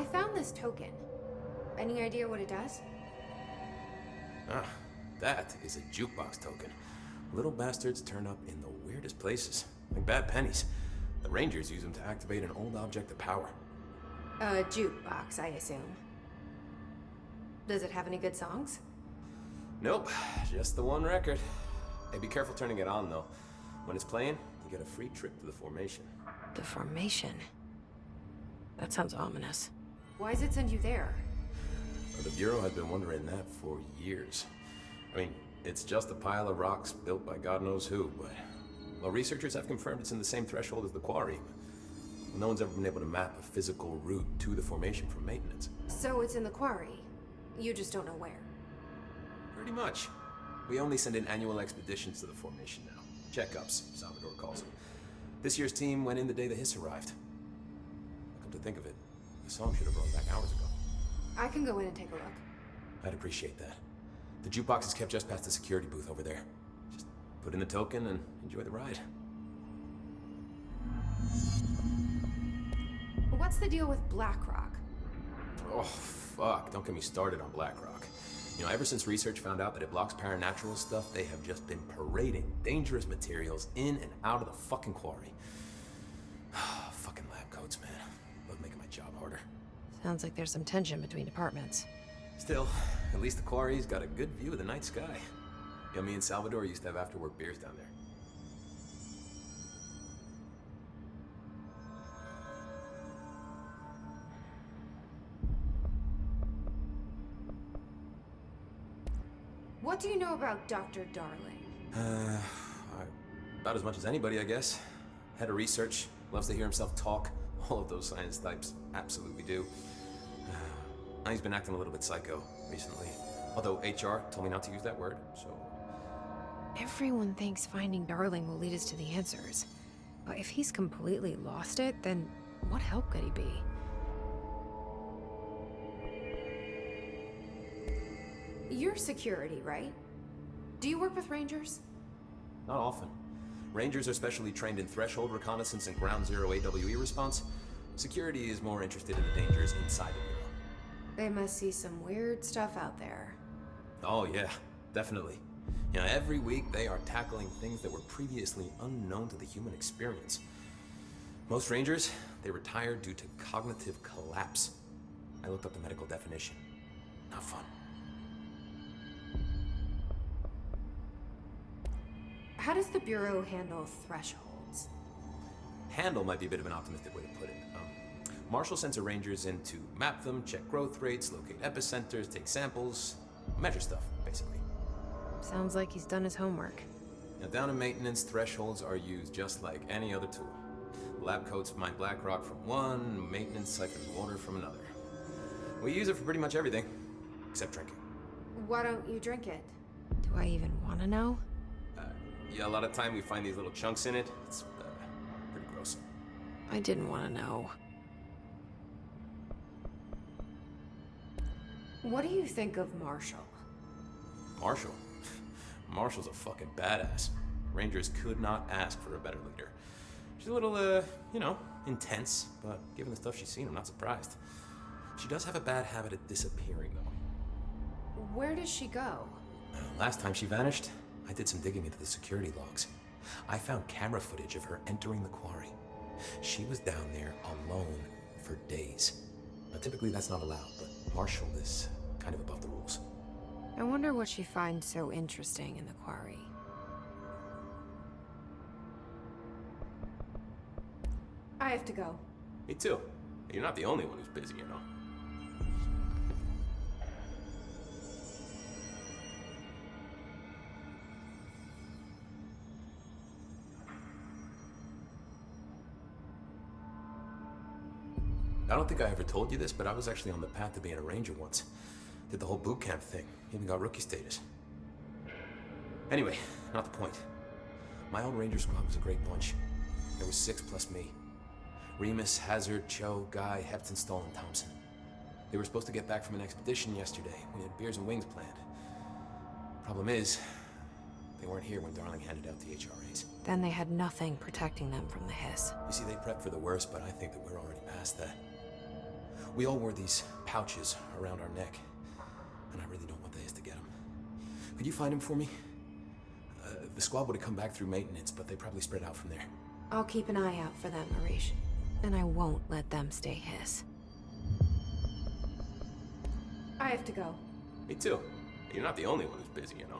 I found this token. Any idea what it does? Ah, that is a jukebox token. Little bastards turn up in the weirdest places, like bad pennies. The Rangers use them to activate an old object of power. A jukebox, I assume. Does it have any good songs? Nope, just the one record. Hey, be careful turning it on, though. When it's playing, you get a free trip to the formation. The formation? That sounds ominous. Why does it send you there? Well, the Bureau has been wondering that for years. I mean, it's just a pile of rocks built by God knows who, but... Well, researchers have confirmed it's in the same threshold as the quarry. No one's ever been able to map a physical route to the formation from maintenance. So it's in the quarry. You just don't know where. Pretty much. We only send in annual expeditions to the formation now. Checkups, Salvador calls them. This year's team went in the day the hiss arrived. Come to think of it, the song should have brought back hours ago. I can go in and take a look. I'd appreciate that. The jukebox is kept just past the security booth over there. Just put in the token and enjoy the ride. What's the deal with BlackRock? Oh, fuck. Don't get me started on BlackRock. You know, ever since research found out that it blocks paranatural stuff, they have just been parading dangerous materials in and out of the fucking quarry. Fucking lab coats, man. Both making my job harder. Sounds like there's some tension between departments. Still, at least the quarry's got a good view of the night sky. You know, me and Salvador used to have after-work beers down there. What do you know about Dr. Darling? About as much as anybody, I guess. Head of research, loves to hear himself talk. All of those science types absolutely do. He's been acting a little bit psycho recently. Although HR told me not to use that word, so... Everyone thinks finding Darling will lead us to the answers. But if he's completely lost it, then what help could he be? You're security, right? Do you work with Rangers? Not often. Rangers are specially trained in threshold reconnaissance and ground zero AWE response. Security is more interested in the dangers inside the Bureau. They must see some weird stuff out there. Oh yeah, definitely. You know, every week they are tackling things that were previously unknown to the human experience. Most Rangers, they retire due to cognitive collapse. I looked up the medical definition. Not fun. How does the Bureau handle thresholds? Handle might be a bit of an optimistic way to put it. Marshall sends her Rangers in to map them, check growth rates, locate epicenters, take samples, measure stuff, basically. Sounds like he's done his homework. Now, down in maintenance, thresholds are used just like any other tool. Lab coats mine black rock from one, maintenance siphons water from another. We use it for pretty much everything, except drinking. Why don't you drink it? Do I even want to know? Yeah, a lot of time we find these little chunks in it. It's pretty gross. I didn't want to know. What do you think of Marshall? Marshall? Marshall's a fucking badass. Rangers could not ask for a better leader. She's a little, you know, intense, but given the stuff she's seen, I'm not surprised. She does have a bad habit of disappearing, though. Where does she go? Last time she vanished, I did some digging into the security logs. I found camera footage of her entering the quarry. She was down there alone for days. Now, typically that's not allowed, but Marshall is kind of above the rules. I wonder what she finds so interesting in the quarry. I have to go. Me too. You're not the only one who's busy, you know. I don't think I ever told you this, but I was actually on the path to being a ranger once. Did the whole boot camp thing, even got rookie status. Anyway, not the point. My old ranger squad was a great bunch. There was 6 plus me. Remus, Hazard, Cho, Guy, Hepton, Stoll, and Thompson. They were supposed to get back from an expedition yesterday. We had beers and wings planned. Problem is, they weren't here when Darling handed out the HRAs. Then they had nothing protecting them from the hiss. You see, they prepped for the worst, but I think that we're already past that. We all wore these pouches around our neck, and I really don't want the his to get them. Could you find him for me? The squad would have come back through maintenance, but they probably spread out from there. I'll keep an eye out for them, Arish. And I won't let them stay his. I have to go. Me too. You're not the only one who's busy, you know.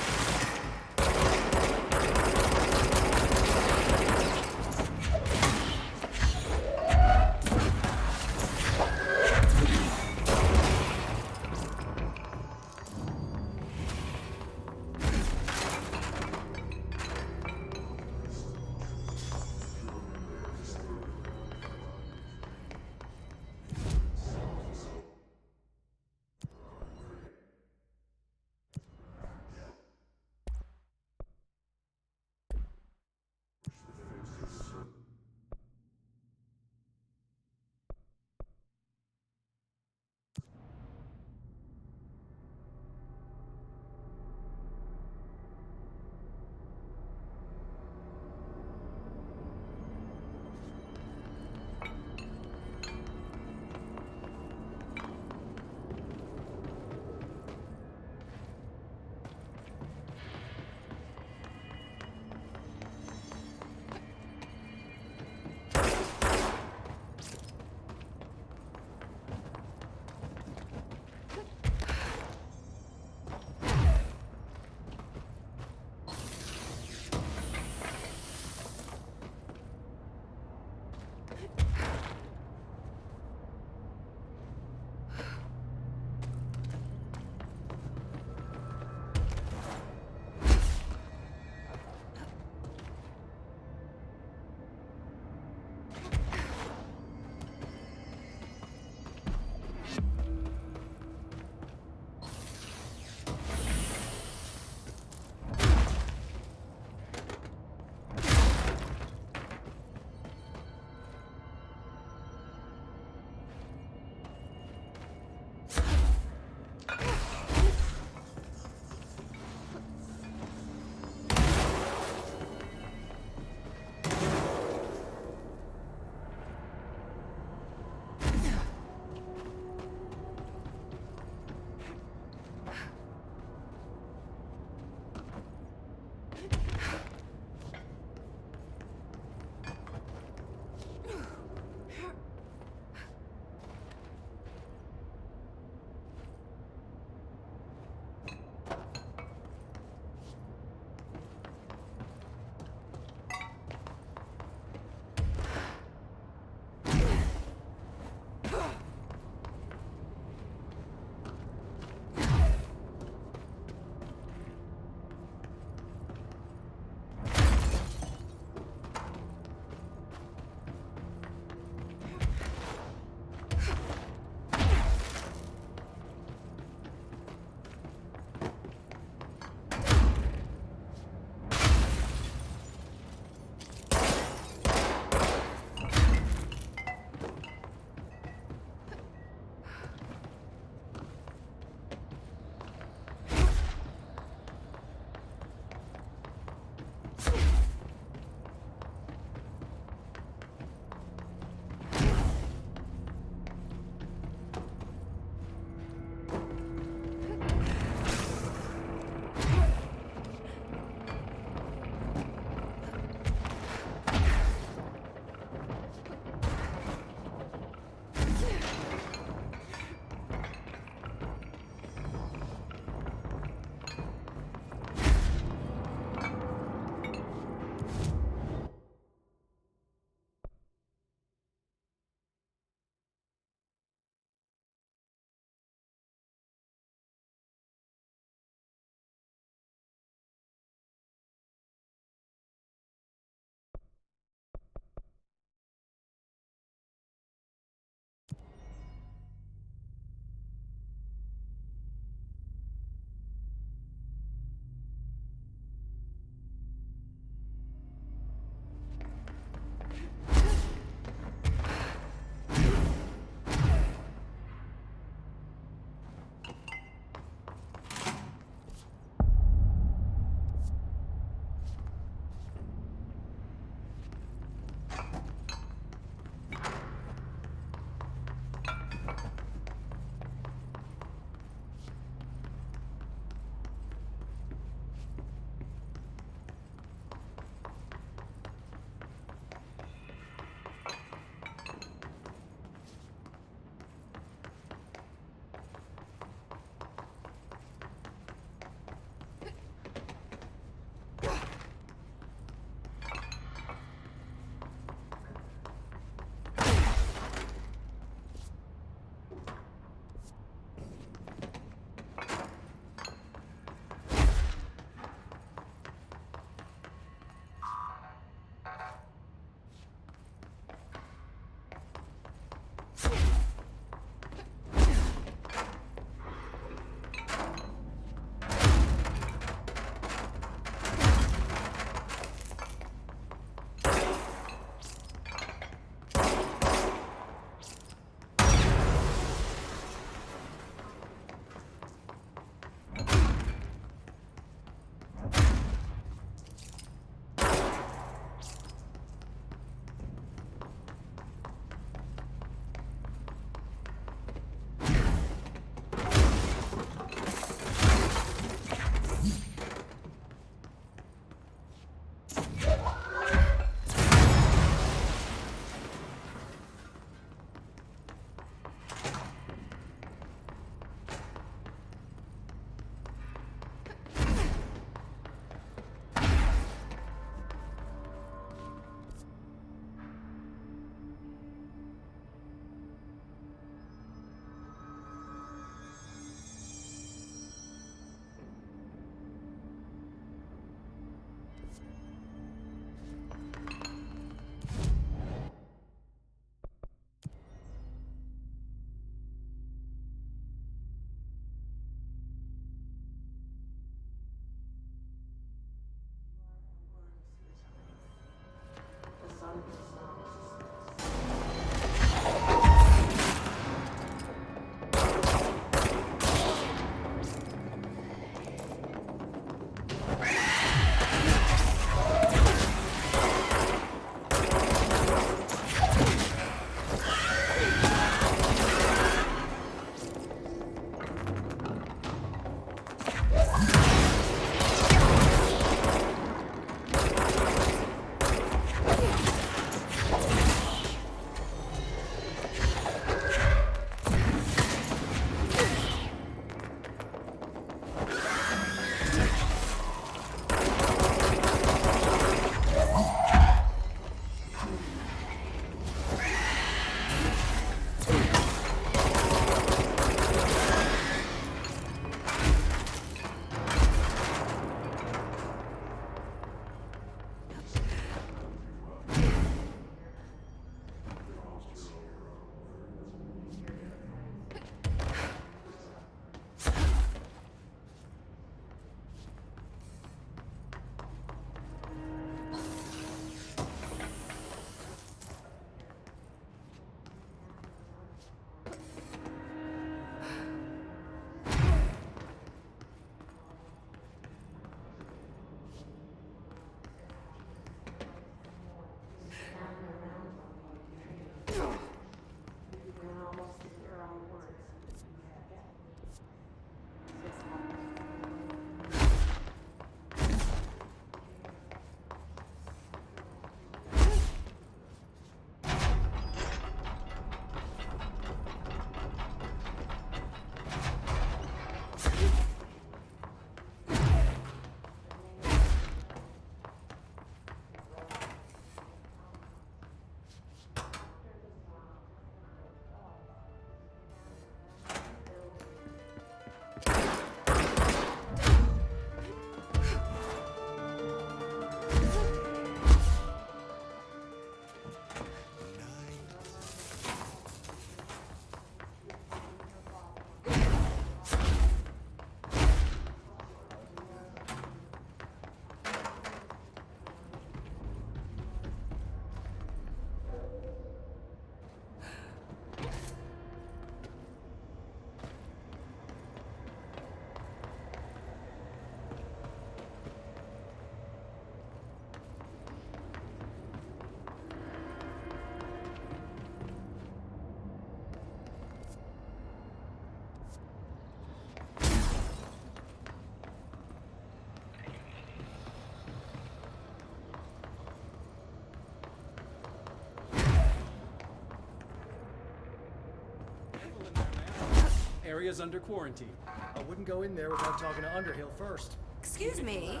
area's under quarantine. I wouldn't go in there without talking to Underhill first. Excuse me?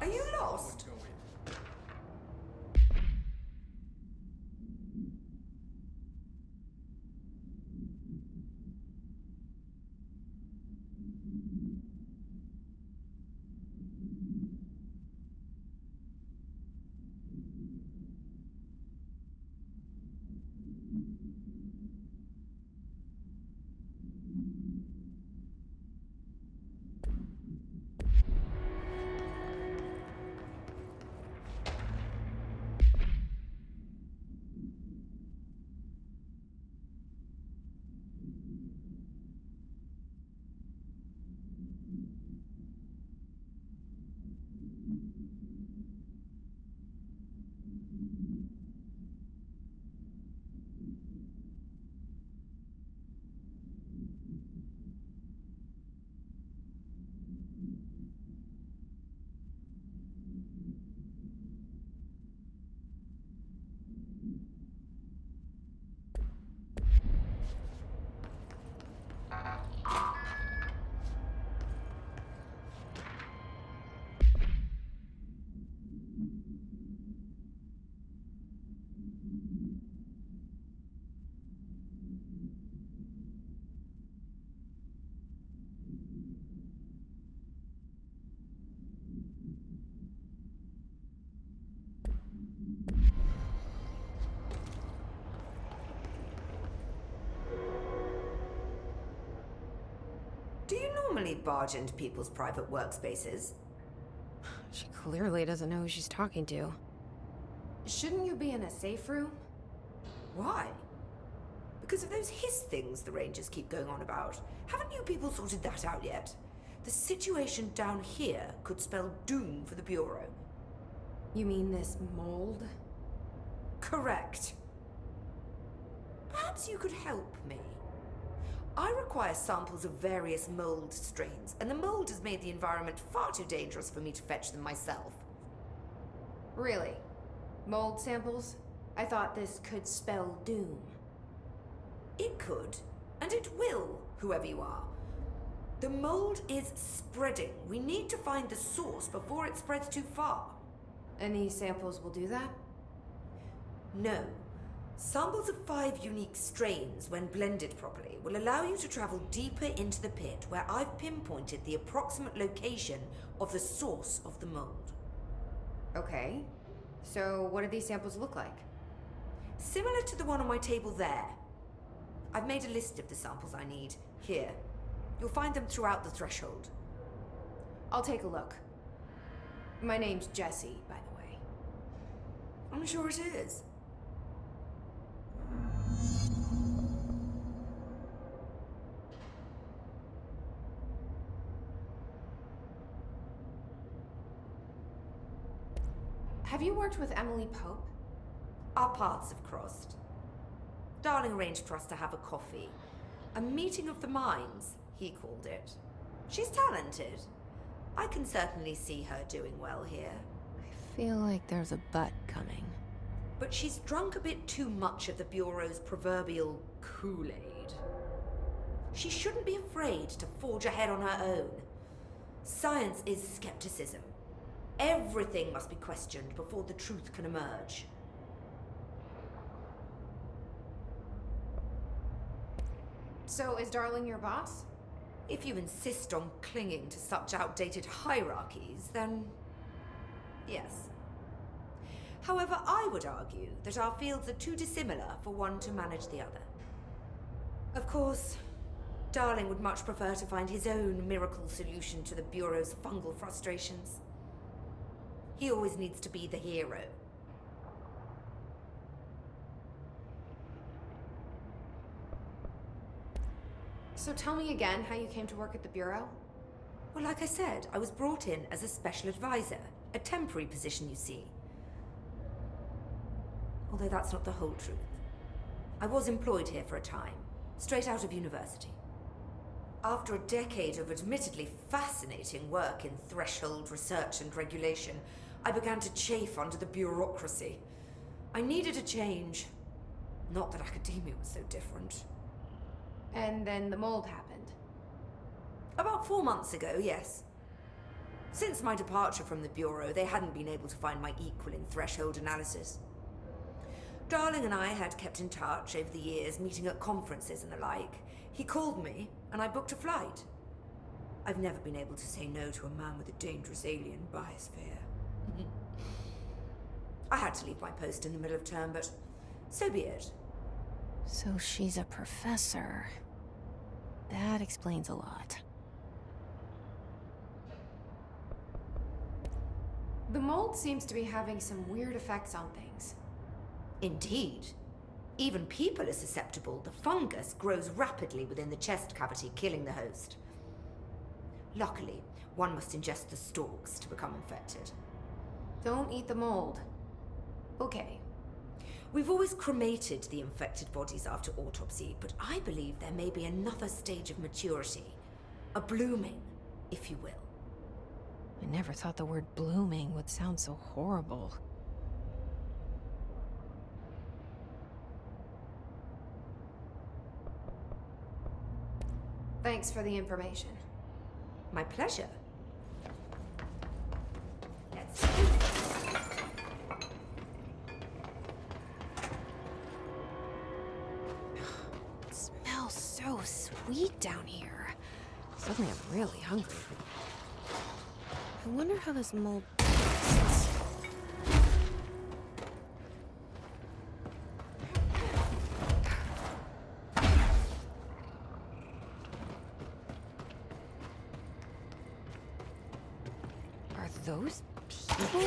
Are you lost? Go in. Do you normally barge into people's private workspaces? She clearly doesn't know who she's talking to. Shouldn't you be in a safe room? Why? Because of those hiss things the Rangers keep going on about. Haven't you people sorted that out yet? The situation down here could spell doom for the Bureau. You mean this mold? Correct. Perhaps you could help me. I require samples of various mold strains, and the mold has made the environment far too dangerous for me to fetch them myself. Really? Mold samples? I thought this could spell doom. It could, and it will, whoever you are. The mold is spreading. We need to find the source before it spreads too far. And these samples will do that? No. Samples of 5 unique strains, when blended properly, will allow you to travel deeper into the pit where I've pinpointed the approximate location of the source of the mold. Okay. So what do these samples look like? Similar to the one on my table there. I've made a list of the samples I need. Here. You'll find them throughout the threshold. I'll take a look. My name's Jessie, by the way. I'm sure it is. Have you worked with Emily Pope? Our paths have crossed. Darling arranged for us to have a coffee. A meeting of the minds, he called it. She's talented. I can certainly see her doing well here. I feel like there's a but coming. But she's drunk a bit too much of the Bureau's proverbial Kool-Aid. She shouldn't be afraid to forge ahead on her own. Science is skepticism. Everything must be questioned before the truth can emerge. So is Darling your boss? If you insist on clinging to such outdated hierarchies, then yes. However, I would argue that our fields are too dissimilar for one to manage the other. Of course, Darling would much prefer to find his own miracle solution to the Bureau's fungal frustrations. He always needs to be the hero. So tell me again how you came to work at the Bureau? Well, like I said, I was brought in as a special advisor. A temporary position, you see. Although that's not the whole truth. I was employed here for a time, straight out of university. After a decade of admittedly fascinating work in threshold research and regulation, I began to chafe under the bureaucracy. I needed a change. Not that academia was so different. And then the mold happened. About 4 months ago, yes. Since my departure from the Bureau, they hadn't been able to find my equal in threshold analysis. Darling and I had kept in touch over the years, meeting at conferences and the like. He called me, and I booked a flight. I've never been able to say no to a man with a dangerous alien biosphere. I had to leave my post in the middle of term, but so be it. So she's a professor. That explains a lot. The mold seems to be having some weird effects on things. Indeed. Even people are susceptible. The fungus grows rapidly within the chest cavity, killing the host. Luckily, one must ingest the stalks to become infected. Don't eat the mold. Okay. We've always cremated the infected bodies after autopsy, but I believe there may be another stage of maturity. A blooming, if you will. I never thought the word blooming would sound so horrible. Thanks for the information. My pleasure. Let's It smells so sweet down here. Suddenly I'm really hungry. I wonder how this mold tastes. Are those people?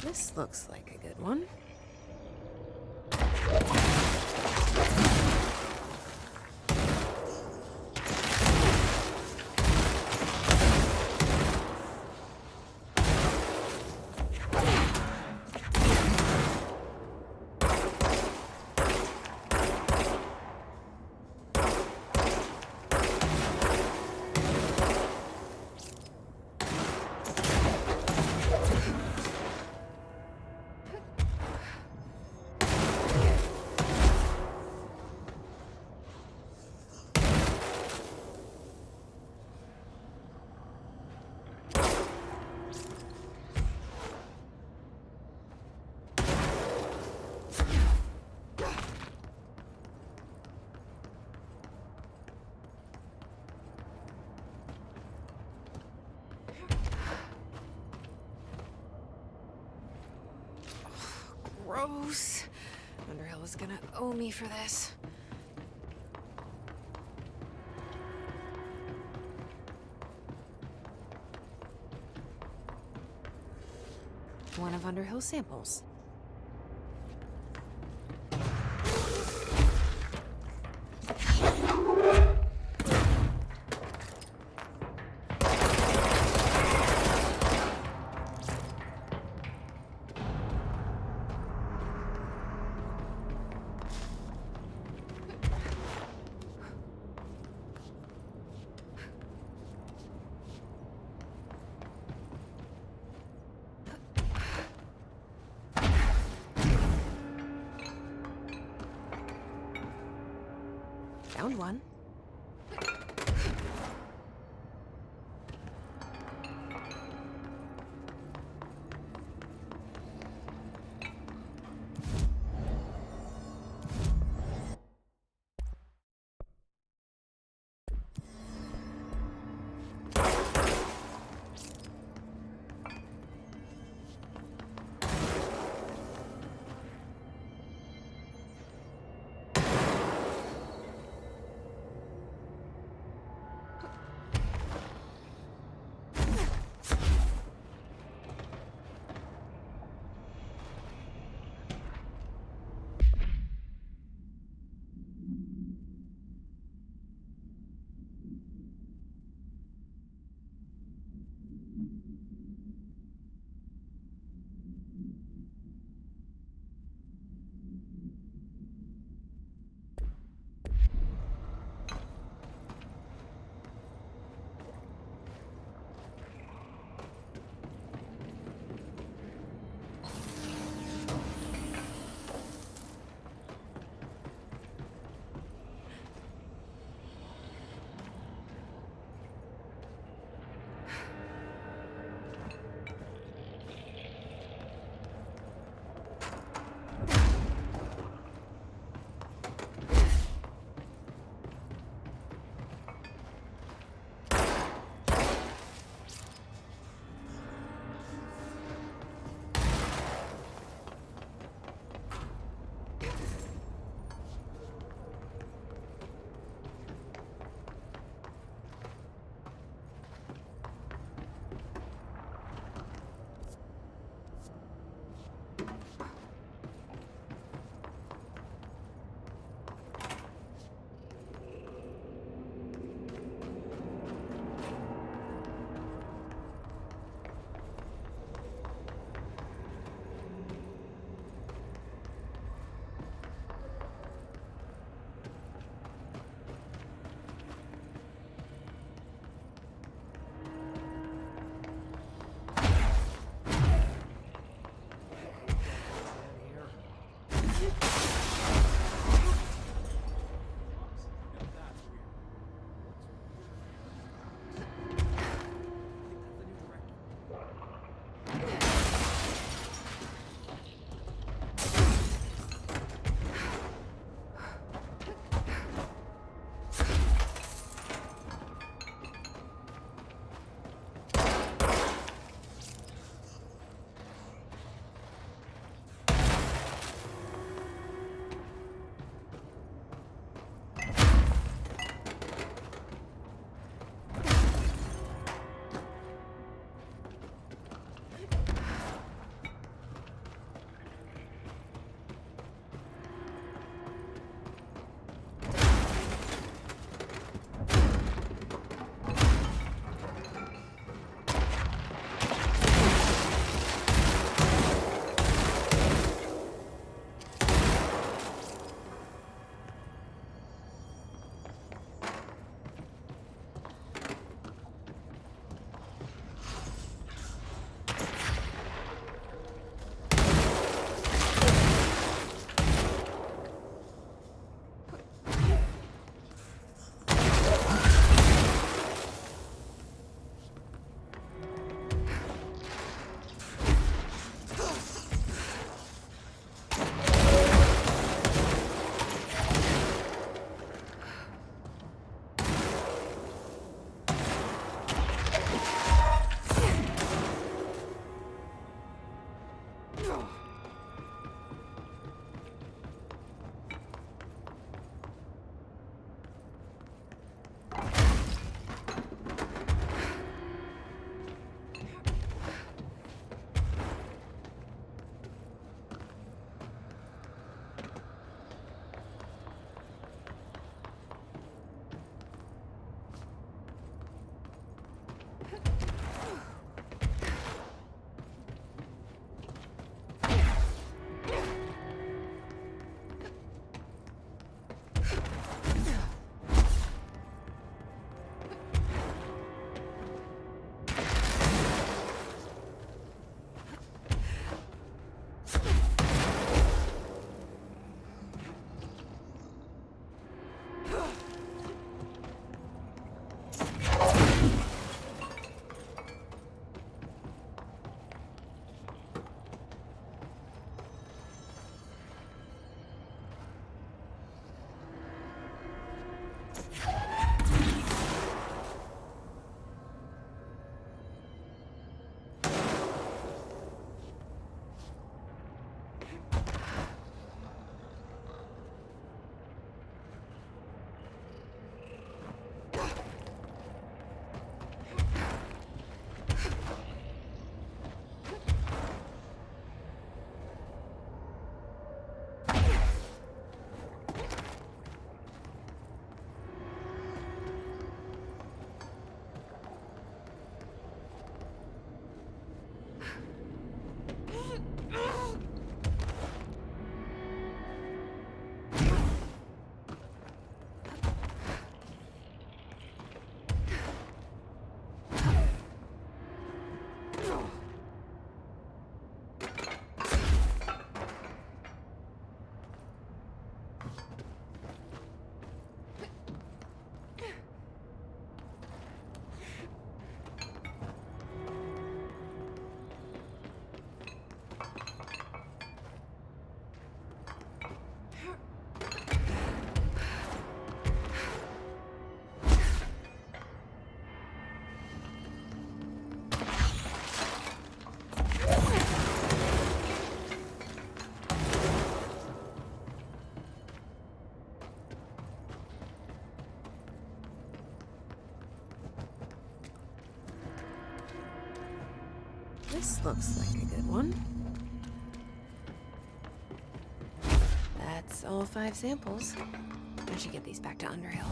This looks like a good one. Gross. Underhill is gonna owe me for this. One of Underhill's samples. Found one. This looks like a good one. That's all 5 samples. I should get these back to Underhill.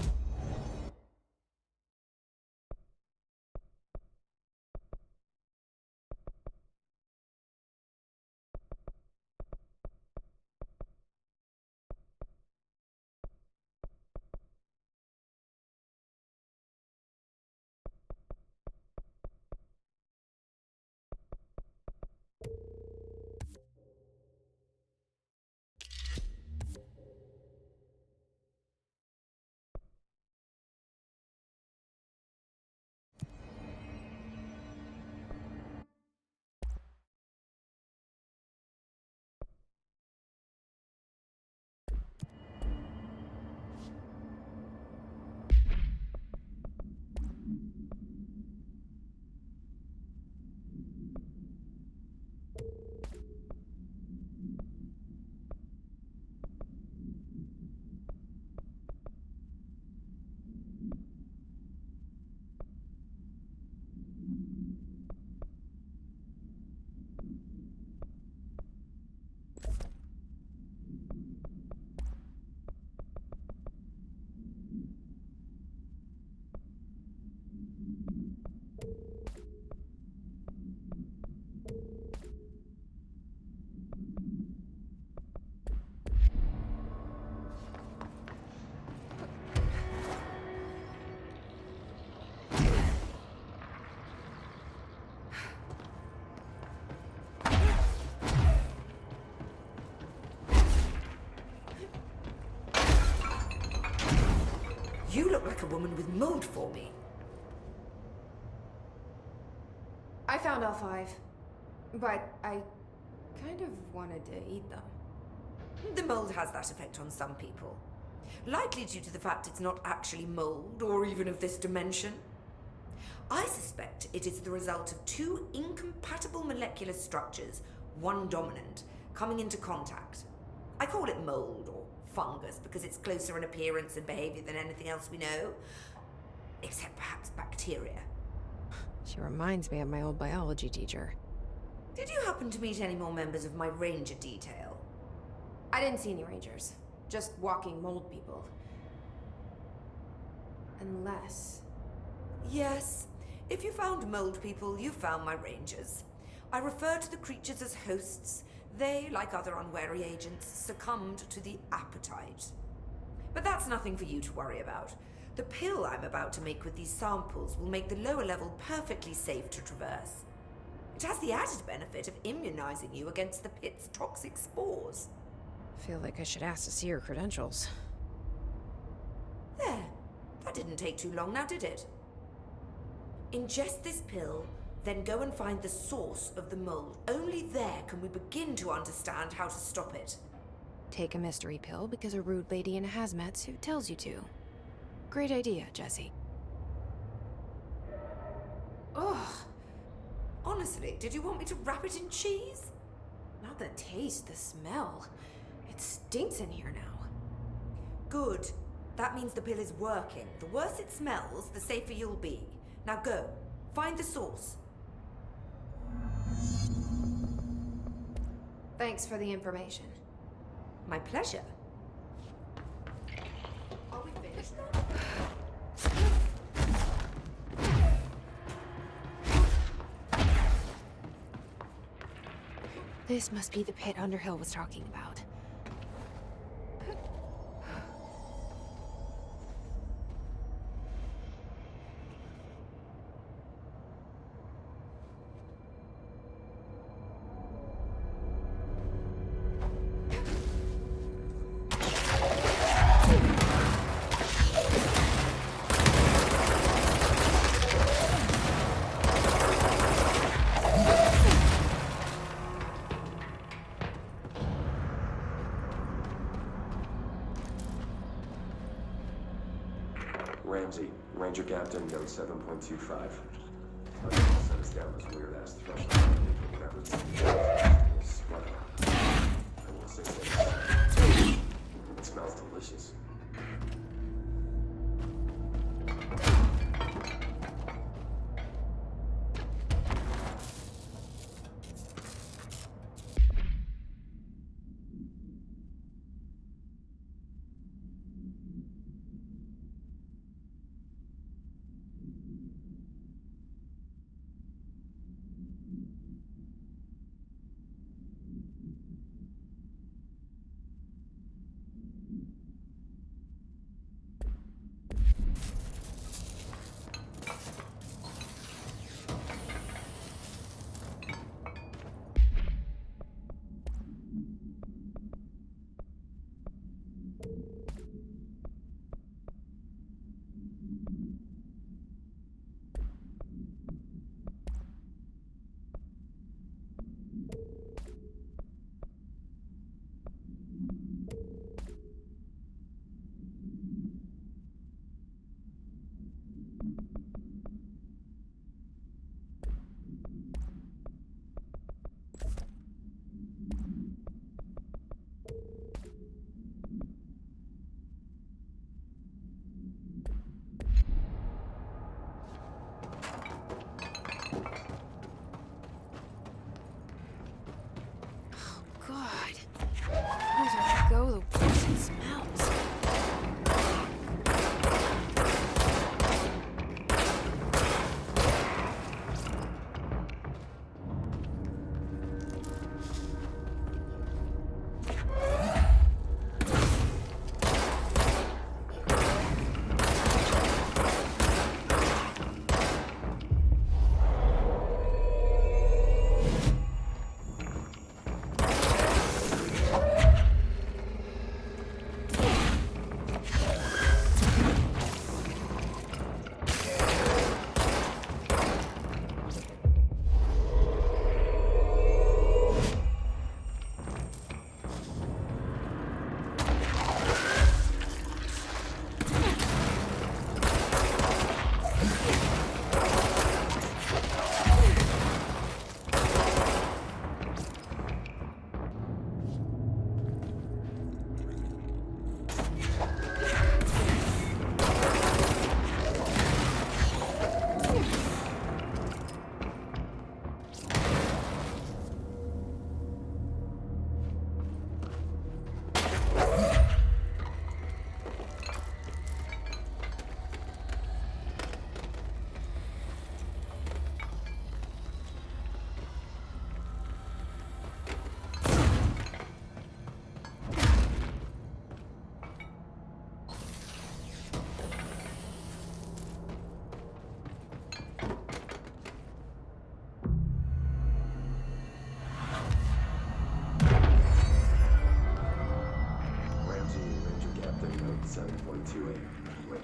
You look like a woman with mold for me. I found all 5, but I kind of wanted to eat them. The mold has that effect on some people. Likely due to the fact it's not actually mold, or even of this dimension. I suspect it is the result of 2 incompatible molecular structures, one dominant, coming into contact. I call it mold, or fungus, because it's closer in appearance and behavior than anything else we know. Except perhaps bacteria. She reminds me of my old biology teacher. Did you happen to meet any more members of my ranger detail? I didn't see any rangers. Just walking mold people. Unless... Yes. If you found mold people, you found my rangers. I refer to the creatures as hosts. They, like other unwary agents, succumbed to the appetite. But that's nothing for you to worry about. The pill I'm about to make with these samples will make the lower level perfectly safe to traverse. It has the added benefit of immunizing you against the pit's toxic spores. I feel like I should ask to see her credentials. There. That didn't take too long now, did it? Ingest this pill, then go and find the source of the mold. Only there can we begin to understand how to stop it. Take a mystery pill because a rude lady in a hazmat suit tells you to. Great idea, Jesse. Ugh. Honestly, did you want me to wrap it in cheese? Not the taste, the smell. It stinks in here now. Good. That means the pill is working. The worse it smells, the safer you'll be. Now go. Find the source. Thanks for the information. My pleasure. Are we finished now? This must be the pit Underhill was talking about. Ramsey, Ranger Captain, note 7.25. Set us down this weird-ass threshold. I will say that. It smells delicious. 7.28. Wait,